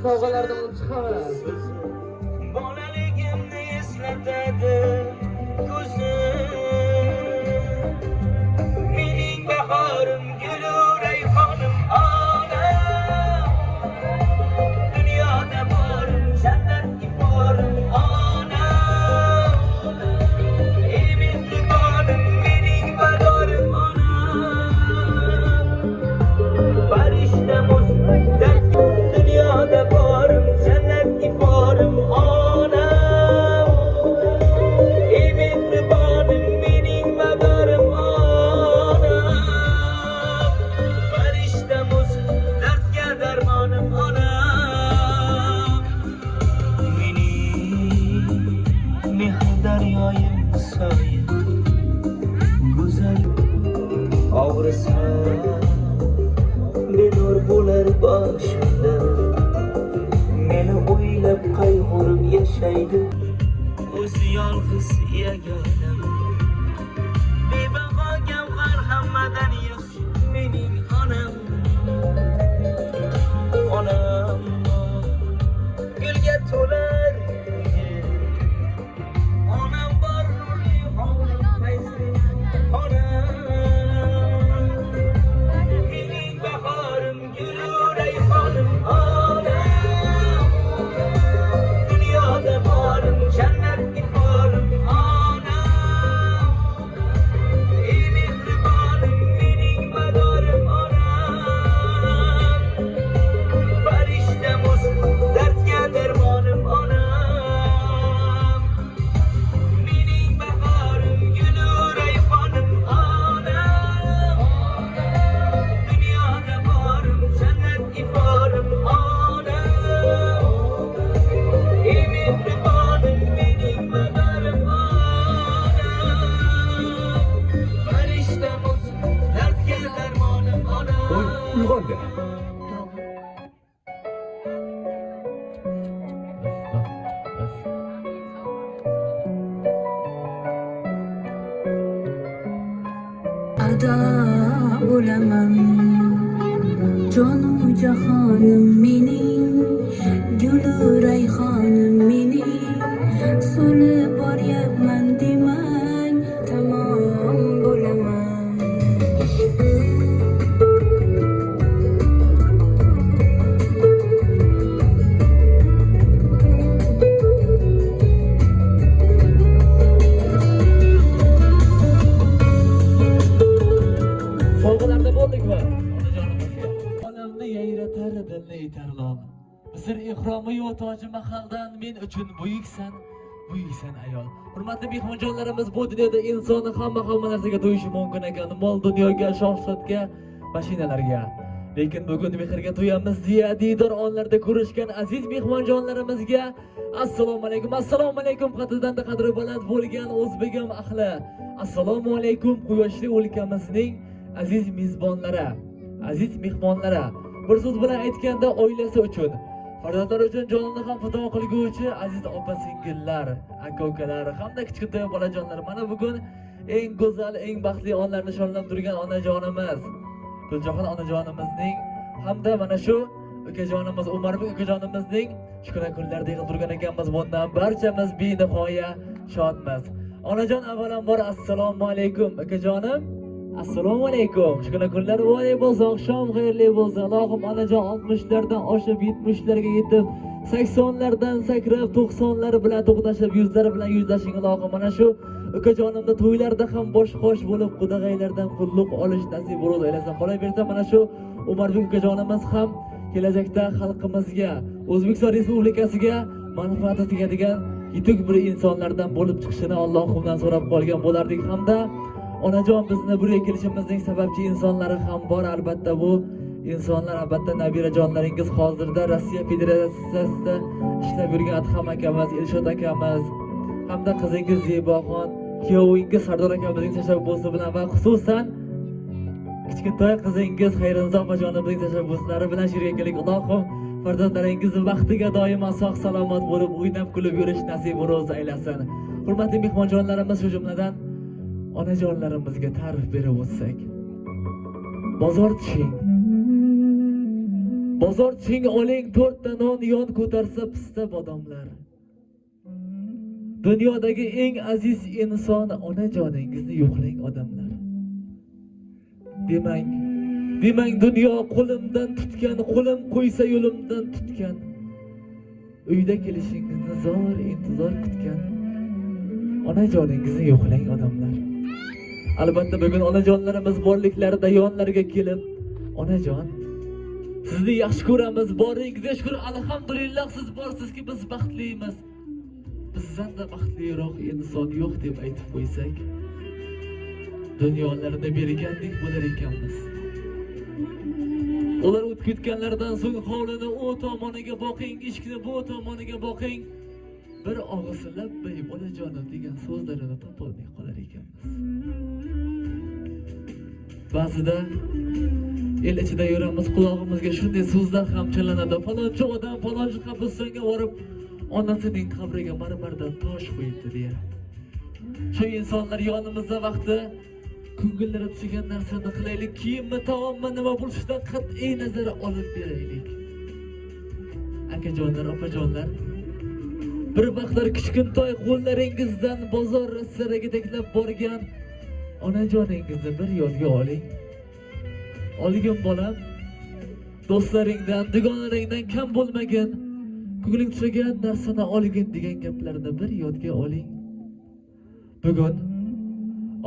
sovg'alardan olib chiqamiz. Bolaligimni eslatadi ko'zim. Mening bahorim, gulu rayhonim onam. Dunyoda borim, jannat iforim onam. Ey mehribonim, mening badorim onam. Farishta musdaq dunyoda borim, jannat iforim onam. Ey mehribonim, mening badorim onam. Farishta musdaqga darmonim onam. Mening mehr daryoyim soya go'zal og'risa benur bo'lar boshimda. Meni o'ylab qayg'urib yashaydi o'zi yolg'iz yagonam. Bebaho gavhar hammadan yaxshi mening onam. Onam gulga to'lar onam bor nurli hovli fayzli onam. Mening bahorim, gulu rayhonim onam. Dunyoda borim, jannat iforim onam. Ey mehribonim, mening badorim onam. Farishta dardga dermonim onam. Mening bahorim, gulu rayhonim onam. Dunyoda borim, jannat iforim onam. Ey mehribonim, mening badorim onam. Farishta dardga dermonim onam. Uyg'onda. Ada bo'laman jonu jahonim mening, guli rayhonim mening. So'lib boryapman demang, tamom bo'laman. Sovg'alarda bo'ldikmi? Onamni yayratar, dilni etar lol. Misr ihromi-yu toji mahaldan men uchun buyuksan, buyuksan ayol. Hurmatli mehmonjonlarimiz, bu dunyoda insonni hamma narsaga to'yishi mumkin ekan. Mol dunyoga, shoh-shodga, mashinalarga. Lekin bugun mehrga to'yamiz deya diydor onlarda ko'rishgan aziz mehmonjonlarimizga assalomu alaykum. Assalomu alaykum qadridan qadri baland bo'lgan o'zbegim ahli. Assalomu alaykum quyoshli o'lkamizning aziz mezbonlari, aziz mehmonlari. Bir so'z bilan aytganda oilasi uchun, farzandlari uchun jonini ham fido qilguvchi aziz opa-singillar, aka-ukalar hamda kichkina bolajonlar. Mana bugun eng go'zal, eng baxtli onlarni nishonlab turgan onajonimiz Guljohon onajonimizning hamda mana shu ukajonimiz Umarbek ukajonimizning shukrona kunlarida yig'ilib turgan ekanmiz. Bundan barchamiz benihoya shodmiz. Onajon, avvalambor assalomu alaykum ukajonim. Assalomu alaykum. Shukrona kunlar voy bo'lsa, oqshom xayrli bo'lsin. Allohim onajon 60lardan oshib 70larga yetib, 80lardan sakrab 90lar bilan to'qnashib, 100lar bilan yuzlashing Allohim. Mana shu ukajonimda to'ylarda ham bosh qosh bo'lib, qudag'aylardan qulluq olish nasib bo'lib aylasin. Qolaversa mana shu Umarbek ukajonimiz ham kelajakda xalqimizga, O'zbekiston Respublikasiga manfaati tegadigan yetuk bir insonlardan bo'lib chiqishini Allohimdan so'rab qolgan bo'lardik. Hamda onajon, bizni burga kelishimizning sababchi insonlari ham bor. Albatta bu insonlar albatta nabirajonlaringiz, hozirda Rossiya Federatsiyasida ishlab yurgan Adham akamiz, Elshod akamiz hamda qizingiz Zeboxon, kuyovingiz Sardor akamizning tashabbusi bilan va xususan kichkintoy qizingiz Xayrinzo opajonimizning tashabbuslari bilan shirga keldik. Allohim farzandlaringizni vaqtiga doimo sog' salomat bo'lib, o'ynab kulib yurish nasib ro'z aylasin. Hurmatli mehmonjonlarimiz, shu jumladan onajonlarimizga ta'rif berib o'tsak. Bozor tushing, Bozorching oling 4 ta non yon ko'tarsa pista bodomlar. Dunyodagi eng aziz inson onajoningizni yo'qlang odamlar. Demang dunyo qo'limdan tutgan, qo'lim qo'ysa yo'limdan tutgan. Uyda kelishingizni zor intizor kutgan onajoningizni yo'qlang odamlar. Albatta bugun onajonlarimiz borliklarida yonlarga kelib, onajon, sizni yaxshi ko'ramiz, boringizga shukr, alhamdulillah siz borsizki biz baxtlimiz. Bizdan da baxtliroq inson yo'q deb aytib qo'ysak, dunyolarni bergandek bo'lar ekanmiz. Ular o'tib ketganlardan so'ng hovlini u tomoniga boqing, eshikni bu tomoniga boqing. Bir og'iz labbay bolajonim degan so'zlarini topolmay qolar ekanmiz. Ba'zida el ichida yuramiz, quloqimizga shunday so'zlar ham chalinadi. Falonchi odam falonchi qabristonga borib onasining qabriga marmardan tosh qo'yibdi deya. Shu insonlar yonimizda vaqti ko'ngillari tusigan narsani qilaylik, kiyimmi, taommi, nima bo'lishidan qat'iy nazar olib beraylik. Akajonlar, opajonlar, bir vaqtlar kichkintoy qo'llaringizdan bozor siriga taklab borgan onajoningizni bir yodga oling. Olgin bolam, do'stlaringdan, dugonalaringdan kam bo'lmagan, ko'ngling tusigan narsani olgin degan gaplarni bir yodga oling. Bugun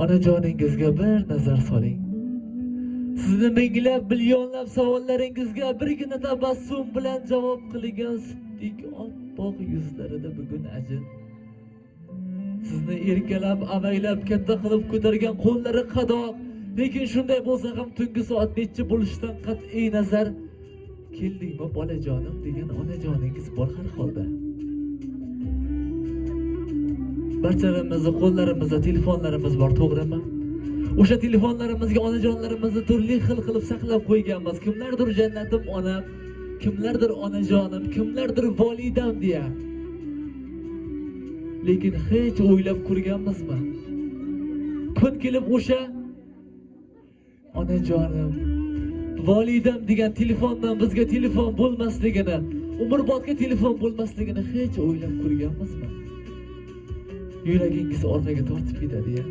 onajoningizga bir nazar soling. Sizni minglab, millionlab savollaringizga birgina tabassum bilan javob qilgan sutdek oppoq yuzlarida bugun ajin. Sizni erkalab, avaylab, katta qilib ko'targan qo'llari qadoq. Lekin shunday bo'lsa ham tungi soat necha bo'lishidan qat'iy nazar keldingmi bolajonim degan onajoningiz bor har holda. Barchalarimizni qo'llarimizda telefonlarimiz bor, to'g'rimi? O'sha telefonlarimizga onajonlarimizni turli xil qilib saqlab qo'yganmiz. Kimlardir jannatim onam, kimlardir onajonim, kimlardir volidam deya. Lekin hech o'ylab ko'rganmizmi? Kun kelib o'sha onajonim, volidam degan telefondan bizga telefon bo'lmasligini, umrbodga telefon bo'lmasligini hech o'ylab ko'rganmizmi? Yuragingiz orqaga tortib ketadi ya.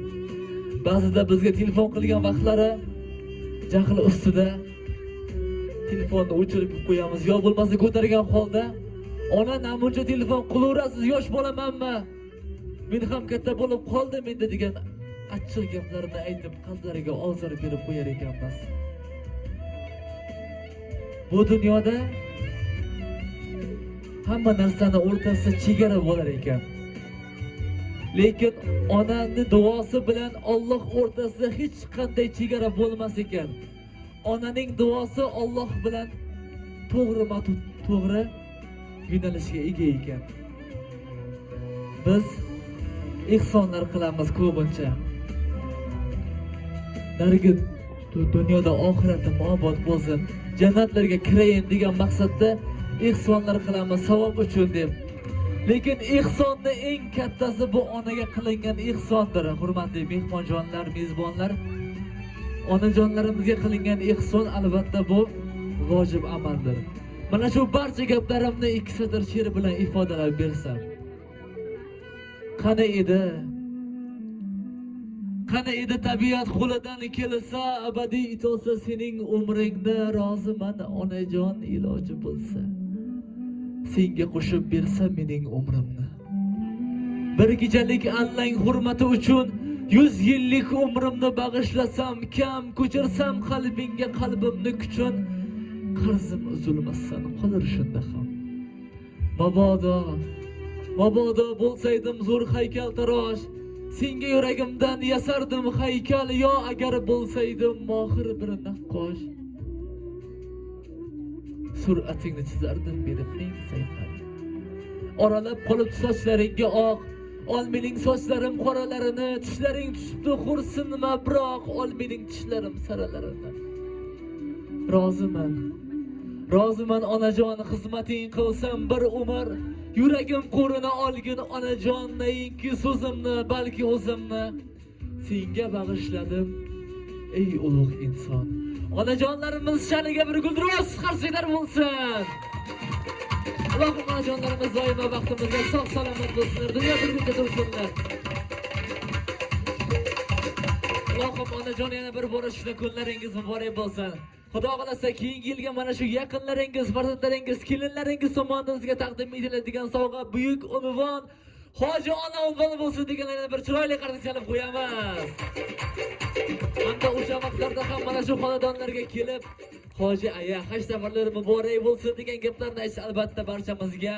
Ba'zida bizga telefon qilgan vaqtlari jahli ustida telefonni o'chirib qo'yamiz, yo bo'lmasa ko'targan holda, ona namuncha telefon qilaverasiz, yosh bolamanmi? Men ham katta bo'lib qoldim endi degan achchiq gaplarni aytib qalblariga ozor berib qo'yar ekanmiz. Bu dunyoda hamma narsani o'rtasida chegara bo'lar ekan. Lekin onani duosi bilan Alloh o'rtasida hech qanday chegara bo'lmas ekan. Onaning duosi Alloh bilan to'g'ri yo'nalishga ega ekan. Biz ihsonlar qilamiz ko'pincha. Narigi dunyoda oxiratim obod bo'lsin, jannatlarga kirayin degan maqsadda ihsonlar qilamiz savob uchun deb. Lekin ihsonni eng kattasi bu onaga qilingan ihsondir. Hurmatli mehmonjonlar, mezbonlar, onajonlarimizga qilingan ihson albatta bu vojib amaldir. Mana shu barcha gaplarimni ikki satr she'r bilan ifodalab bersam. Qani edi tabiat qo'lidan kelsa, abadiy itosa sening umringda roziman onajon iloji bo'lsa. Senga qo'shib bersa mening umrimni. Bir kechalik Allang hurmati uchun 100 yillik umrimni bag'ishlasam, kam ko'chirsam qalbingga qalbimni kuchun, qarzim uzilmasdan qolar shunda ham. Mabodo bo'lsaydim zo'r haykaltarosh, senga yuragimdan yasardim haykal, yo agar bo'lsaydim mohir bir naqqosh. Sur'atingni chizardim berib ming sayfar. Oralab qolib sochlaringga oq, ol mening sochlarim qoralarini, tishlaring tushibdi xursinma, biroq ol mening tishlarim saralarini. Roziman onajon, xizmating qilsam bir umr, yuragim qo'rini olgin onajon, nayinki so'zimni, balki o'zimni senga bag'ishladim ey ulug' inson. onajonlarimiz shaniga bir guldiroz qarshilar bo'lsin. Allohim onajonlarimiz doimo vaqtimizga sog' salomat bo'lsinlar, dunyo birlikda tursinlar. Allohim onajon yana bir bora shuna kunlaringiz muborak bo'lsin. Xudo xolasa keyingi yilga mana shu yaqinlaringiz, farzandlaringiz, kelinlaringiz tomonidan taqdim etiladigan sovg'a buyuk unvon Hoji ona unvoni bo'lsin degan yana bir chiroyli qarshi chalib qo'yamiz. Hamda o'sha vaqtlarda ham mana shu xonadonlarga kelib, Hoji aya haj safarlari muborak bo'lsin degan gaplarni aytish albatta barchamizga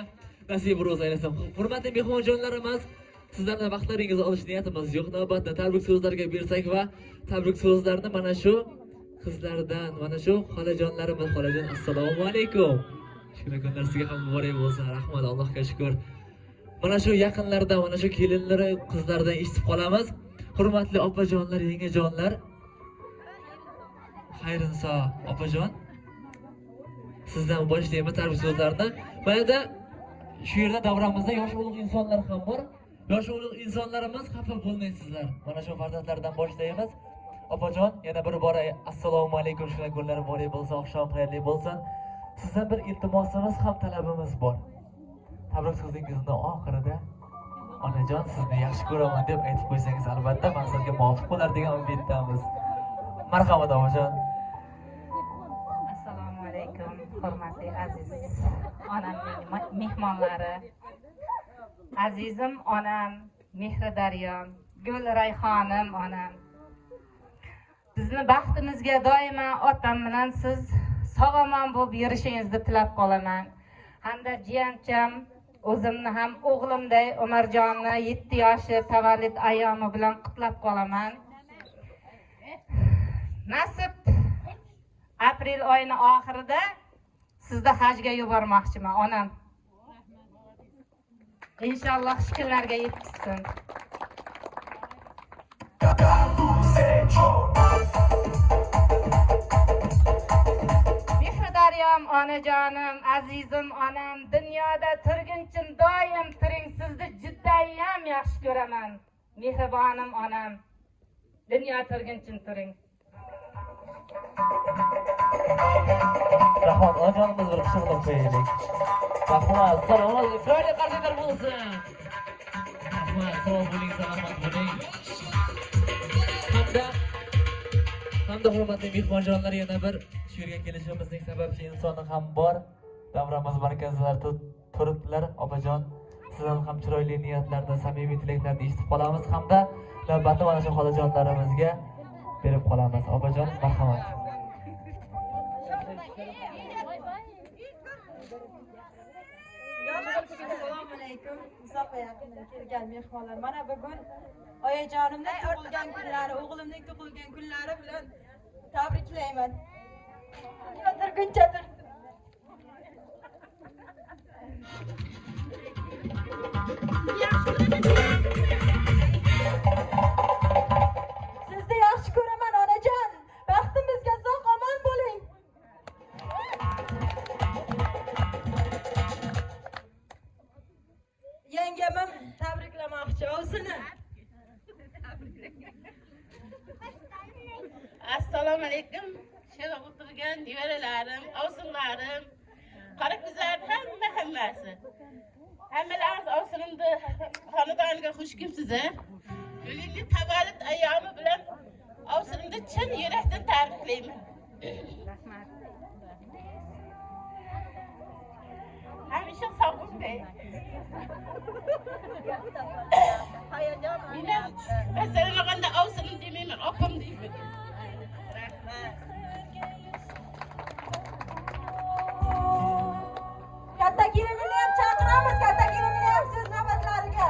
nasib ro'z aylasin. Hurmatli mehmonjonlarimiz, sizlarning vaqtlaringizni olish niyatimiz yo'q. Navbatda tabrik so'zlarga bersak va tabrik so'zlarni mana shu qizlardan, mana shu xolajonlarimiz, xolajon assalomu alaykum. Shuna kunlar sizga ham muborak bo'lsin. Rahmat, Allohga shukr. Mana shu yaqinlarda, mana shu kelinlari, qizlardan eshitib qolamiz. Hurmatli opajonlar, yengajonlar. Xayrinso opajon. Sizdan boshlaymiz tabrik so'zlarni. Mana shu yerda davramizda yosh ulug' insonlar ham bor. Yosh ulug' insonlarimiz xafa bo'lmaysizlar. Mana shu farzandlardan boshlaymiz. Opajon, yana bir bora assalomu alaykum, shuna kunlar muborak bo'lsin, oqshom xayrli bo'lsin. Sizdan bir iltimosimiz ham talabimiz bor. Tabrik so'zingizning oxirida onajon sizni yaxshi ko'raman deb aytib qo'ysangiz albatta maqsadga muvofiq bo'lar degan umiddamiz. Marhamat onajon. Assalomu alaykum, hurmatli aziz onamning mehmonlari. Azizim onam, Mehridaryom, Gul Rayhonim onam. Bizni baxtimizga doimo otam bilan siz sog'-omon bo'lib yurishingizni tilab qolaman. Hamda jiyancham, o'zimni ham o'g'limday Umarjonni 7 yoshi tavallud ayyomi bilan qutlab qolaman. Nasib aprel oyini oxirida sizni hajga yubormoqchiman onam. İnşallah shuklarga yetkazsin. Mehridaryom onajonim, azizim onam, dunyoda turgunchim doim turing, sizni judayam yaxshi ko'raman. Mehribonim onam, dunyo turgunchim turing. Rahmat, onajonimiz bir qishqilib qo'yaylik. Rahmat, salomat, chiroyli qarshilar bo'lsin. Rahmat, sog' bo'ling, salomat bo'ling. Hamda hurmatli mehmonjonlar, yana bir shu yerga kelishimizning sababchi insoni ham bor. Davramiz markazlarida turibdilar. Opajon, sizdan ham chiroyli niyatlarni, samimiy tilaklarni eshitib qolamiz hamda navbatda mana shu xolajonlarimizga berib qolamiz. Opajon, marhamat. Assalomu alaykum. Uzoq va yaqindan kelgan mehmonlar. Mana bugun oyajonimning tug'ilgan kunlari, o'g'limning tug'ilgan kunlari bilan tabriklayman. Turguncha tursin. Sizni yaxshi ko'raman onajon. Baxtimizga sog'-omon bo'ling. Yengamim tabriklamoqchi o'zini. Assalomu alaykum. Shuna o'tirgan nevaralarim, ovsinlarim, qaraqizlar hammasi. Hammalaringiz ovsinimni xonadoniga xush kelibsiz-a? Bugungi tavallud ayyomi bilan ovsinimni chin yurakdan tabriklayman. Rahmat. Hamisha sog' bo'ling. Meni masalan olganda ovsinim demayman, opam deyman. Katta kelinini ham chaqiramiz, katta kelinini ham siz navbatlariga.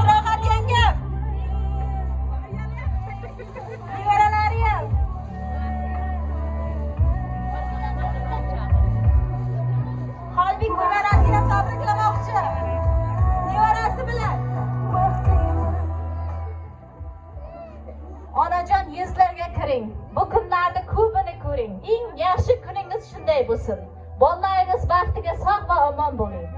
Rohat yengam. Nevaralari ham. Xolbek nevarasini ham tabriklamoqchi. Nevarasi bilan. Onajon, yuzlarga kiring. Bu kunlarni ko'pini ko'ring. Eng yaxshi kuningiz shunday bo'lsin. Bolalaringiz baxtiga sog' va omon bo'ling.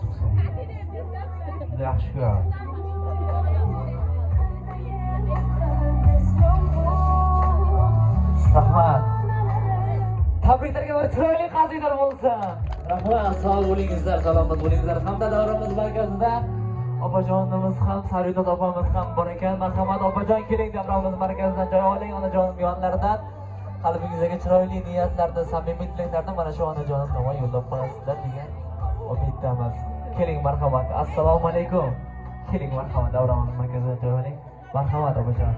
emasmisan? Yaxshi ko'raman. Rahmat. Tabriklarga bir chiroyli qazidalar bo'lsin. Rahmat, sog' bo'lingizlar, salomat bo'lingizlar. Hamda davramiz markazida opajonimiz ham, Sarvitoz opamiz ham bor ekan. Marhamat opajon, keling davramiz markazidan joy oling, onajonim yonlaridan. Qalbingizdagi chiroyli niyatlarni, samimiy tilaklarni mana shu onajonim tomon yo'llab qo'yasizlar degan umiddaman. Keling marhamat. Assalomu alaykum. Keling marhamat davramiz markazidan joy oling. Marhamat opajon.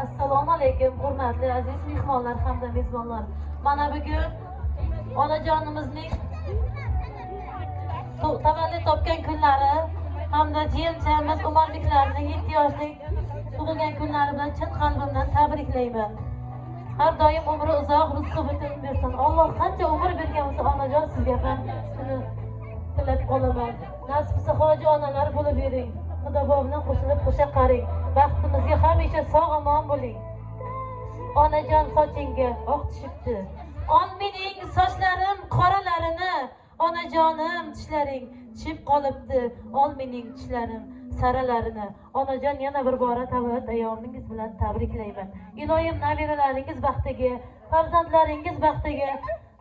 Assalomu alaykum, hurmatli aziz mehmonlar hamda mezbonlar. Mana bugun onajonimizning tavallud topgan kunlari hamda jiyanchamiz Umarbeklarning 7 yoshlik tug'ilgan kunlari bilan chin qalbimdan tabriklayman. Har doim umri uzoq, rizqi butun bersin. Alloh qancha umr bergan bo'lsa, onajon sizga ham shuni tilab qolaman. Nasib bo'lsa hoji onalar bo'lib bering. Xudo bilan qo'shilib qo'sha qaring. Baxtimizga hamisha sog' omon bo'ling. Onajon sochingga oq tushibdi. Ol mening sochlarim qoralarini. Onajonim tishlaring tushib qolibdi. Ol mening tishlarim saralarini. Onajon yana bir bora tavallud ayyomingiz bilan tabriklayman. Iloyim nabiralaringiz baxtiga, farzandlaringiz baxtiga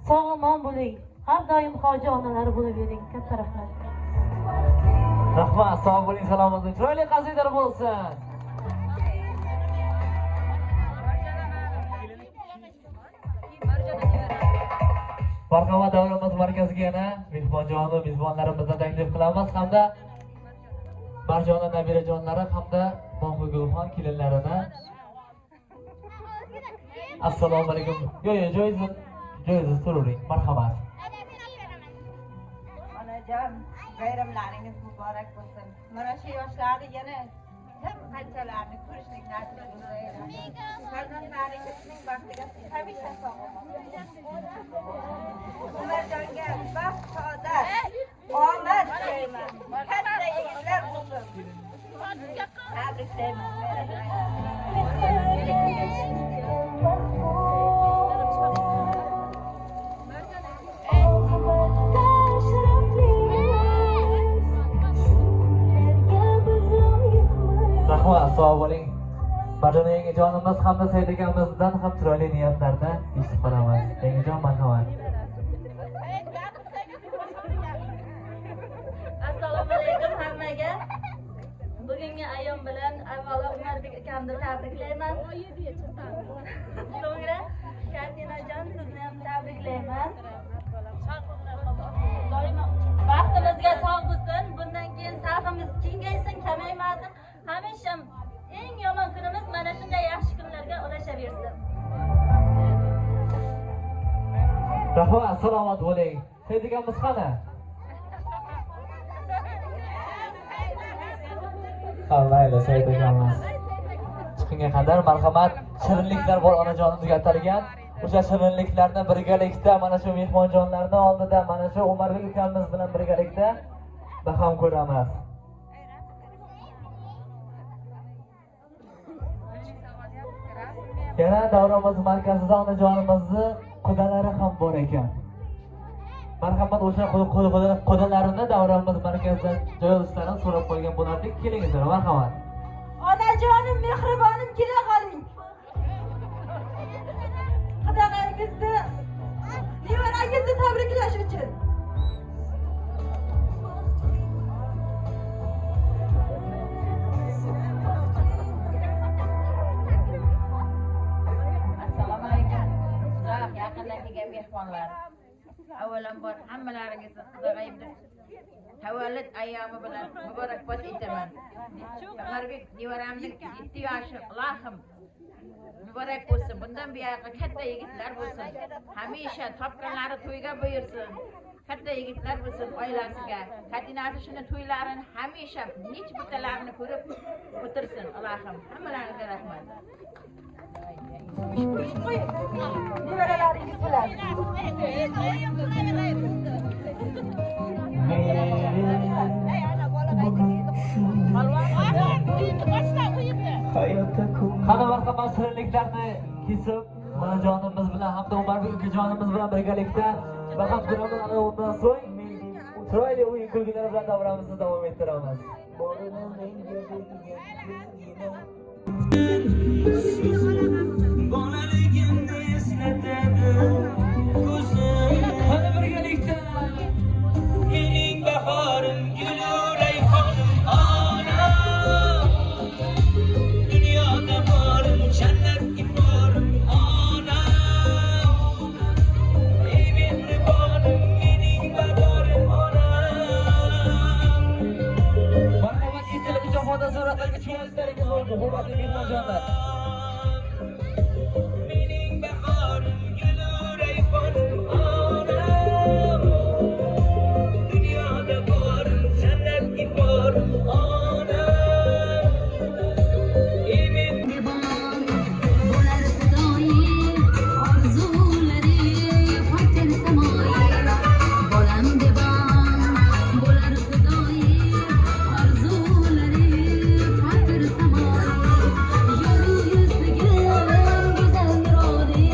sog' omon bo'ling. Har doim hoji onalar bo'lib bering. Katta rahmat. Rahmat, sog' bo'ling, salomat bo'ling. Chiroyli qazidalar bo'lsin. Marhamat, davramiz markaziga yana mehmonjonu mezbonlarimizni taklif qilamiz hamda Marjona nabirajonlari hamda Mo'g'ulxon kelinlarini. Assalomu alaykum. Joyingiz turing. Marhamat. Onajon, bayramlaringiz muborak bo'lsin. Mana shu yoshlarni yana ko'p qanchalarni ko'rishlik nasib bo'lsin. Farzandlaringizning baxtiga hamisha sog' Umarjonga baxt, saodat, omad tilayman. Katta yigitlar bo'lsin. Tabriklayman. Rahmat, sog' bo'ling. Marjona yengejonimiz hamda Said akamizdan ham chiroyli niyatlarni eshitib qolamiz. Yengejon, marhamat. Assalomu alaykum hammaga. Bugungi ayyom bilan avvalo Umarbek akamni tabriklayman. So'ngra Katinajon sizni ham tabriklayman. Doimo vaqtimizga sog' bo'lsin. Bundan keyin safimiz kengaysin, kamaymasin. Hamisha eng yomon kunimiz mana shunday yaxshi kunlarga ulashaversin. Rahmat, salomat bo'ling. Said akamiz qani? Mayli, Said akamiz. Chiqinga qadar marhamat, shirinliklar bor onajonimizga atalgan. O'sha shirinliklarni birgalikda mana shu mehmonjonlarning oldida mana shu Umarbek akamiz bilan birgalikda baham ko'ramiz. Yana davramiz markazida onajonimizni qudalari ham bor ekan. Marhamat, o'sha qudalarini davramiz markazidan joy olishlarini so'rab qo'ygan bo'lardik. Kelingizlar, marhamat. Onajonim, mehribonim, kela qoling. Qudalaringizni, nevarangizni tabriklash uchun. Yaqindan kelgan mehmonlar, avvalambor hammalaringizni Xudoyimning tavallud ayyomi bilan muborakbod etaman. Umarbek nevaramning 7 yoshi ilohim muborak bo'lsin. Bundan buyoqqa katta yigitlar bo'lsin. Hamisha topganlari to'yga buyursin. Katta yigitlar bo'lsin oilasiga. Katinasi shuni to'ylarini hamisha nech bitalarini ko'rib o'tirsin. Ilohim hammalaringizga rahmat. Nevaralaringiz bilan. Qani marhamat, shirinliklarni kesib, onajonimiz bilan hamda Umarbek akajonimiz bilan birgalikda Faqat birodan ana undan so'ng chiroyli o'yin kulgilar bilan davramizni davom ettiramiz. Bolaligimni eslatadi ko'zim. Hadi birgalikda Mening bahorim, gulu rayhonim, onam. Dunyoda borim, jannat iforim, onam. Ey mehribonim, mening bahorim, onam. marhamat esdalik uchun foto suratlarga tushmanishlaringiz mumkin, hurmatli mehmonjonlar. Mening bahorim, gulu rayhonim, onam. Dunyoda borim, jannat iforim, onam. Ey bo'lar xudoyim orzulari fatir samoyim bolam debam bo'lar xudoyim orzulari fatir samoyim yo'ru yuzligi go'zal nuroni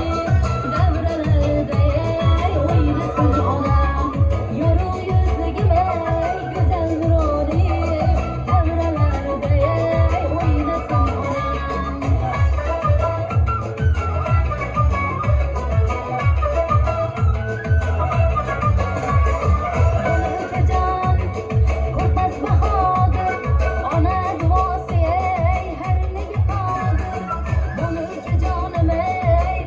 davralarda o'ynasin onam yo'ru yuzligi go'zal nuroni davralarda o'ynasin onam ko'rpas bahodir ona duosi har nega qodir bo'lurcha jonim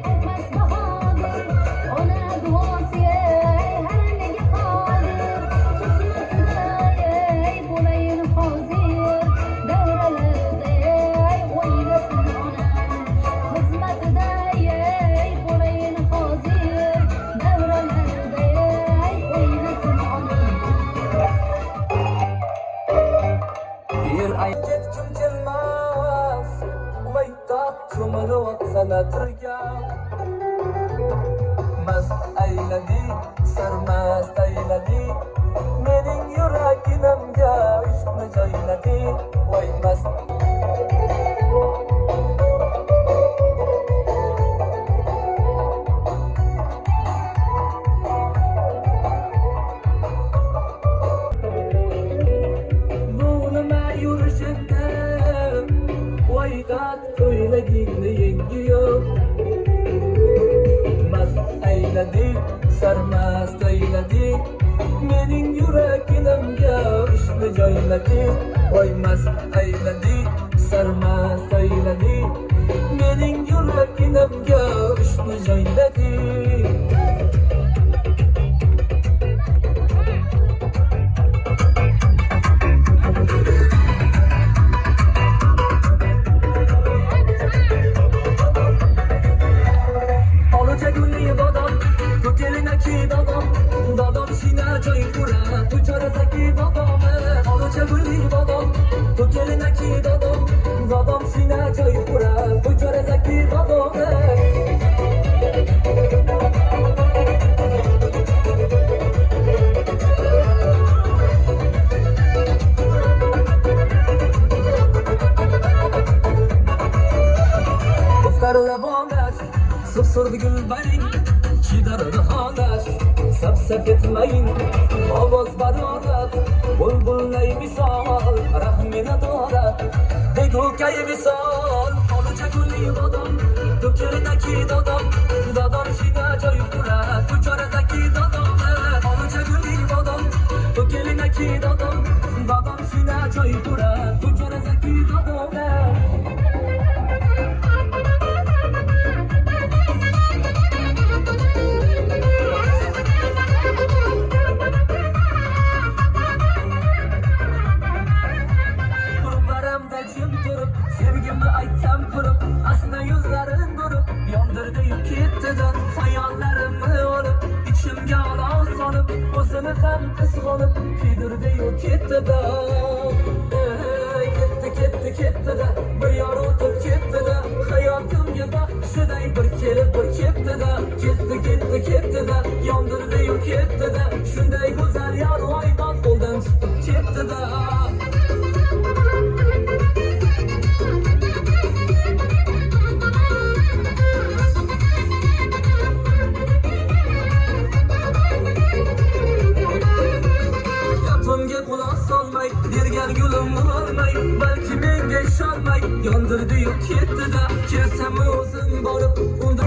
ko'rpas bahodir ona duosi har nega qodir xizmatida bo'layin hozir davralarda o'ynasin onam xizmatida bo'layin hozir davralarda o'ynasin onam yer aytkim kelmas vaytat cho'milib otsana turgan mast ayladi sarmast ayladi mening yuragimga ishqni joyladi voy mast bu nima yurishingda vaytat ko'ylagingni yengiyor mast ayladi sarmast ayladi mening yuragimga ishni joyladi voy mast ayladi sarmast ayladi mening yuragimga ishni joyladi Olacak gülü dadam, ko'kelinaki dadam, dadam shina joy qura, tu chorazaki dadam. Olacak gülü dadam, ko'kelinaki dadam, dadam shina joy qura, tu chorazaki dadam. Dostlarla bağlaş, sıfsırdı gül baring, çidardı halaş, sap etmeyin, ovoz barorat, bulbullay misal, rahmine dorat, begukay misal, olacak gülü dadam, ko'kelinaki dadam, dadam shina joy qura, tu chorazaki dadam. Olacak gülü dadam, ko'kelinaki dadam, dadam shina joy qura, tu chorazaki dadam. Gruplarımda jim turib, sevgimni aytsam qurib, asna yuzlarin durib, yondirdi-yu ketdi-da, xayollarimni olib, ichimga olov solib, o'zini ham qizg'onib, kuydirdi-yu ketdi-da. Ketdi-da, bir yor o'tib ketdi-da, hayotimga baxshiday bir kelib bir ketdi-da, ketdi-da, yondirdi-yu ketdi-da, shunday go'zal yor voydon qo'ldan chiqib ketdi-da. yondirdi yurt ketdi-da, kelsam o'zim borib unda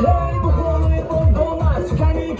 Hey, bu konuyu bulduğumuz, kendi